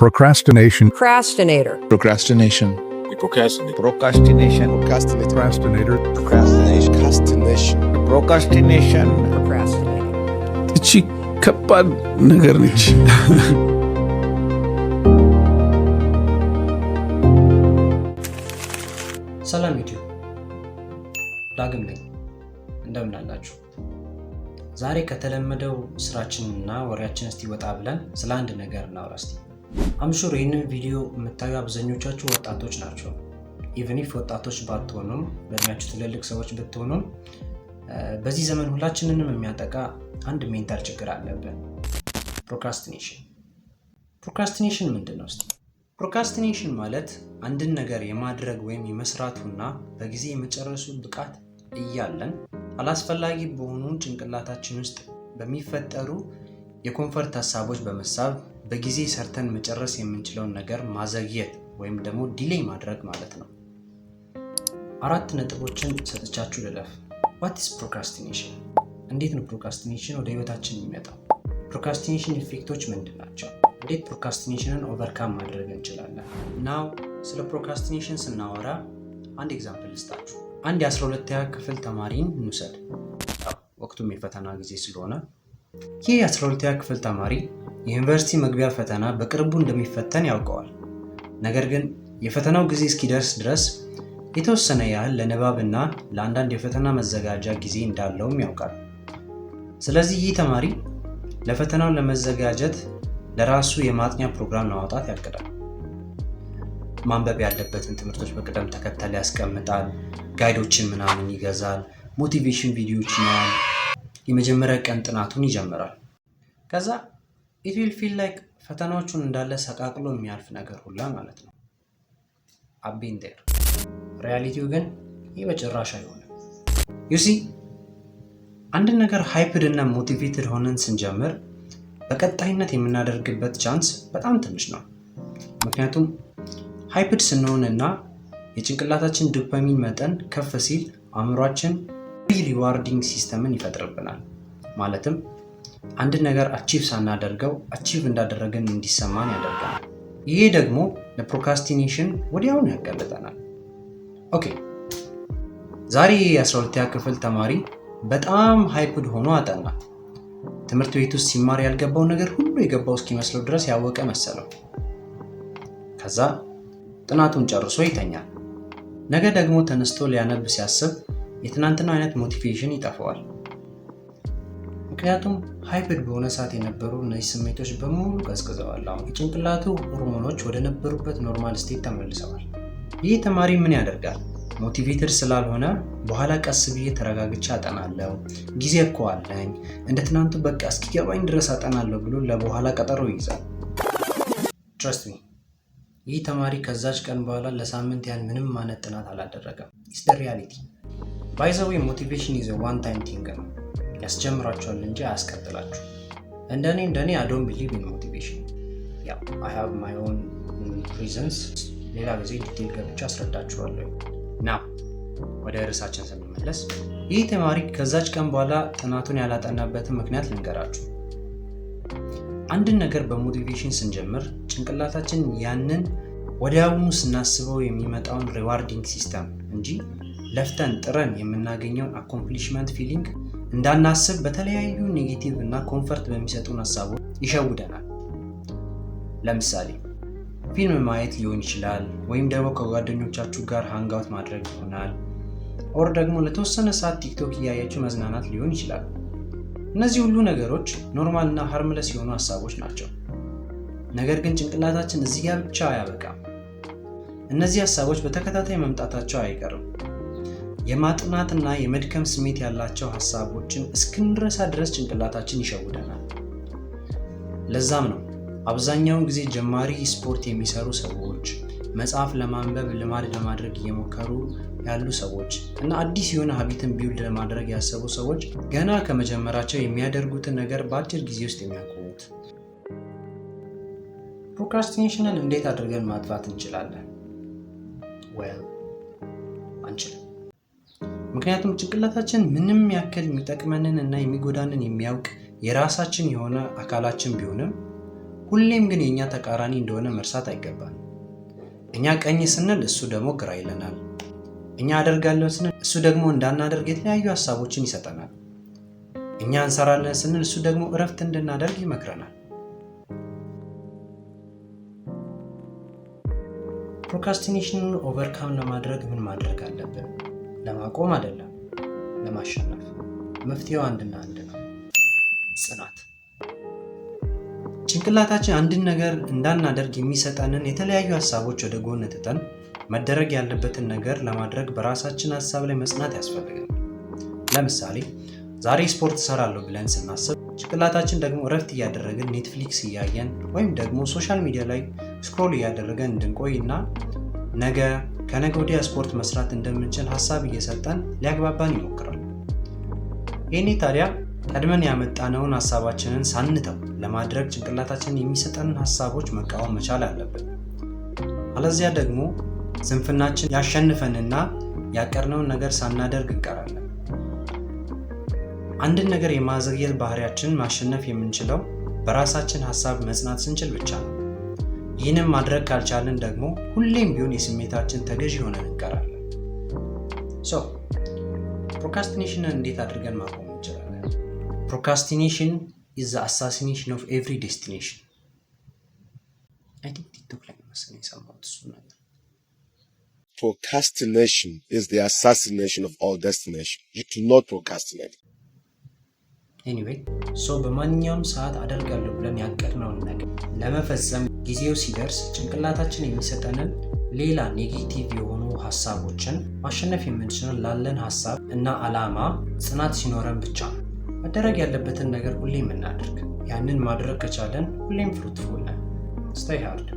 Procrastination. Procrastinator. Procrastination. Procrastinate. Procrastination. Procrastinator. Procrastination. Procrastination. Procrastinating. እቺ ከባድ ነገር ነች። ሰላም ዩቲዩብ ዳግም ነኝ። እንደምን አላችሁ? ዛሬ ከተለመደው ስራችንና ወሬያችን እስቲ ወጣ ብለን ስለ አንድ ነገር እናውራ እስቲ። አምሹር ይህንን ቪዲዮ የምታዩ አብዛኞቻችሁ ወጣቶች ናቸው። ኢቨን ኢፍ ወጣቶች ባትሆኑም በእድሜያችሁ ትልልቅ ሰዎች ብትሆኑም በዚህ ዘመን ሁላችንንም የሚያጠቃ አንድ ሜንታል ችግር አለብን። ፕሮክራስቲኔሽን። ፕሮክራስቲኔሽን ምንድን ነው እስቲ? ፕሮክራስቲኔሽን ማለት አንድን ነገር የማድረግ ወይም የመስራቱና በጊዜ የመጨረሱ ብቃት እያለን አላስፈላጊ በሆኑ ጭንቅላታችን ውስጥ በሚፈጠሩ የኮንፈርት ሀሳቦች በመሳብ በጊዜ ሰርተን መጨረስ የምንችለውን ነገር ማዘግየት ወይም ደግሞ ዲሌይ ማድረግ ማለት ነው። 4 ነጥቦችን ሰጥቻችሁ ልለፍ። What is procrastination? እንዴት ነው ፕሮክራስቲኔሽን ወደ ህይወታችን የሚመጣው? ፕሮክራስቲኔሽን ኢፌክቶች ምንድን ናቸው? እንዴት ፕሮክራስቲኔሽንን ኦቨርካም ማድረግ እንችላለን? ናው ስለ ፕሮክራስቲኔሽን ስናወራ አንድ ኤግዛምፕል ልስጣችሁ። አንድ የ12ኛ ክፍል ተማሪን እንውሰድ። ወቅቱም የፈተና ጊዜ ስለሆነ ይህ የ12ኛ ክፍል ተማሪ የዩኒቨርሲቲ መግቢያ ፈተና በቅርቡ እንደሚፈተን ያውቀዋል። ነገር ግን የፈተናው ጊዜ እስኪደርስ ድረስ የተወሰነ ያህል ለንባብ እና ለአንዳንድ የፈተና መዘጋጃ ጊዜ እንዳለውም ያውቃል። ስለዚህ ይህ ተማሪ ለፈተናው ለመዘጋጀት ለራሱ የማጥኛ ፕሮግራም ለማውጣት ያቅዳል። ማንበብ ያለበትን ትምህርቶች በቅደም ተከተል ያስቀምጣል። ጋይዶችን ምናምን ይገዛል። ሞቲቬሽን ቪዲዮዎች ያያል። የመጀመሪያ ቀን ጥናቱን ይጀምራል። ከዛ it will feel like ፈተናዎቹን እንዳለ ሰቃቅሎ የሚያልፍ ነገር ሁላ ማለት ነው። I've been there። ሪያሊቲው ግን ይህ በጭራሽ አይሆንም። you see አንድን ነገር ሃይፕድ እና ሞቲቬትድ ሆነን ስንጀምር በቀጣይነት የምናደርግበት ቻንስ በጣም ትንሽ ነው። ምክንያቱም ሃይፕድ ስንሆንና የጭንቅላታችን ዶፓሚን መጠን ከፍ ሲል አእምሯችን ሪዋርዲንግ ሲስተምን ይፈጥርብናል። ማለትም አንድ ነገር አቺቭ ሳናደርገው አቺቭ እንዳደረገን እንዲሰማን ያደርገናል። ይሄ ደግሞ ለፕሮክራስቲኔሽን ወዲያውኑ ያጋልጠናል። ኦኬ፣ ዛሬ የ12ኛ ክፍል ተማሪ በጣም ሃይፕድ ሆኖ አጠና። ትምህርት ቤት ውስጥ ሲማር ያልገባው ነገር ሁሉ የገባው እስኪመስለው ድረስ ያወቀ መሰለው። ከዛ ጥናቱን ጨርሶ ይተኛል። ነገ ደግሞ ተነስቶ ሊያነብ ሲያስብ የትናንትና አይነት ሞቲቬሽን ይጠፋዋል። ምክንያቱም ሃይፕድ በሆነ ሰዓት የነበሩ እነዚህ ስሜቶች በሙሉ ቀዝቅዘዋል። አሁን የጭንቅላቱ ሆርሞኖች ወደ ነበሩበት ኖርማል ስቴት ተመልሰዋል። ይህ ተማሪ ምን ያደርጋል? ሞቲቬትድ ስላልሆነ በኋላ ቀስ ብዬ ተረጋግቼ አጠናለሁ፣ ጊዜ እኮ አለኝ፣ እንደ ትናንቱ በቃ እስኪገባኝ ድረስ አጠናለሁ ብሎ ለበኋላ ቀጠሮ ይይዛል። ትረስት ሚ፣ ይህ ተማሪ ከዛች ቀን በኋላ ለሳምንት ያህል ምንም አይነት ጥናት አላደረገም። ኢትስ ዘ ሪያሊቲ። ባይ ዘ ዌይ ሞቲቬሽን ኢዝ ዋን ታይም ቲንግ ነው። ያስጀምራቸዋል እንጂ አያስቀጥላችሁ። እንደኔ I don't believe in motivation. ያው I have my own reasons። ሌላ ጊዜ ዲቴል ገብቼ አስረዳችኋለሁ። ናው ወደ ርዕሳችን ስንመለስ ይህ ተማሪ ከዛች ቀን በኋላ ጥናቱን ያላጠናበትን ምክንያት ልንገራችሁ። አንድን ነገር በሞቲቬሽን ስንጀምር ጭንቅላታችን ያንን ወዲያውኑ ስናስበው የሚመጣውን ሪዋርዲንግ ሲስተም እንጂ ለፍተን ጥረን የምናገኘውን አኮምፕሊሽመንት ፊሊንግ እንዳናስብ በተለያዩ ኔጌቲቭ እና ኮንፈርት በሚሰጡን ሀሳቦች ይሸውደናል። ለምሳሌ ፊልም ማየት ሊሆን ይችላል፣ ወይም ደግሞ ከጓደኞቻችሁ ጋር ሃንጋውት ማድረግ ይሆናል፣ ኦር ደግሞ ለተወሰነ ሰዓት ቲክቶክ እያያችሁ መዝናናት ሊሆን ይችላል። እነዚህ ሁሉ ነገሮች ኖርማል እና ሃርምለስ የሆኑ ሀሳቦች ናቸው። ነገር ግን ጭንቅላታችን እዚህ ጋር ብቻ አያበቃም። እነዚህ ሀሳቦች በተከታታይ መምጣታቸው አይቀርም። የማጥናትና የመድከም ስሜት ያላቸው ሀሳቦችን እስክንረሳ ድረስ ጭንቅላታችን ይሸውደናል። ለዛም ነው አብዛኛውን ጊዜ ጀማሪ ስፖርት የሚሰሩ ሰዎች፣ መጽሐፍ ለማንበብ ልማድ ለማድረግ እየሞከሩ ያሉ ሰዎች እና አዲስ የሆነ ሀቢትን ቢውልድ ለማድረግ ያሰቡ ሰዎች ገና ከመጀመራቸው የሚያደርጉትን ነገር በአጭር ጊዜ ውስጥ የሚያቆሙት። ፕሮክራስቲኔሽንን እንዴት አድርገን ማጥፋት እንችላለን? አንችልም። ምክንያቱም ጭንቅላታችን ምንም ያክል የሚጠቅመንን እና የሚጎዳንን የሚያውቅ የራሳችን የሆነ አካላችን ቢሆንም ሁሌም ግን የኛ ተቃራኒ እንደሆነ መርሳት አይገባም። እኛ ቀኝ ስንል እሱ ደግሞ ግራ ይለናል። እኛ አደርጋለሁ ስንል እሱ ደግሞ እንዳናደርግ የተለያዩ ሐሳቦችን ይሰጠናል። እኛ እንሰራለን ስንል እሱ ደግሞ እረፍት እንድናደርግ ይመክረናል። ፕሮክራስቲኔሽንን ኦቨርካም ለማድረግ ምን ማድረግ አለብን? ለማቆም አይደለም፣ ለማሸነፍ። መፍትሄው አንድና አንድ ነው፣ ጽናት። ጭንቅላታችን አንድን ነገር እንዳናደርግ የሚሰጠንን የተለያዩ ሐሳቦች ወደ ጎን ትተን መደረግ ያለበትን ነገር ለማድረግ በራሳችን ሐሳብ ላይ መጽናት ያስፈልጋል። ለምሳሌ ዛሬ ስፖርት እሰራለሁ ብለን ስናስብ ጭንቅላታችን ደግሞ እረፍት እያደረግን ኔትፍሊክስ እያየን ወይም ደግሞ ሶሻል ሚዲያ ላይ ስክሮል እያደረገን እንድንቆይ እና ነገ ከነገ ወዲያ ስፖርት መስራት እንደምንችል ሐሳብ እየሰጠን ሊያግባባን ይሞክራል። ይህኔ ታዲያ ቀድመን ያመጣነውን ሐሳባችንን ሳንተው ለማድረግ ጭንቅላታችንን የሚሰጠንን ሐሳቦች መቃወም መቻል አለብን። አለዚያ ደግሞ ስንፍናችን ያሸንፈንና ያቀርነውን ነገር ሳናደርግ እንቀራለን። አንድን ነገር የማዘግየት ባህሪያችንን ማሸነፍ የምንችለው በራሳችን ሐሳብ መጽናት ስንችል ብቻ ነው። ይህንም ማድረግ ካልቻልን ደግሞ ሁሌም ቢሆን የስሜታችን ተገዢ ሆነን እንቀራለን። ፕሮክራስቲኔሽንን እንዴት አድርገን ማቆም እንችላለን? ፕሮክራስቲኔሽን is the assassination of every destination. I think ቲክቶክ ላይ መሰለኝ የሰማሁት እሱ ነገር። Procrastination is the assassination of all destination. You do not procrastinate. ኤኒዌይ በማንኛውም ሰዓት አደርጋለሁ ብለን ያቀድነውን ነገር ለመፈጸም ጊዜው ሲደርስ ጭንቅላታችን የሚሰጠንን ሌላ ኔጌቲቭ የሆኑ ሐሳቦችን ማሸነፍ የምንችለው ላለን ሐሳብ እና ዓላማ ጽናት ሲኖረን ብቻ ነው። መደረግ ያለበትን ነገር ሁሌም እናድርግ። ያንን ማድረግ ከቻለን ሁሌም ፍሩትፉል ነን። ስቴይ ሃርድ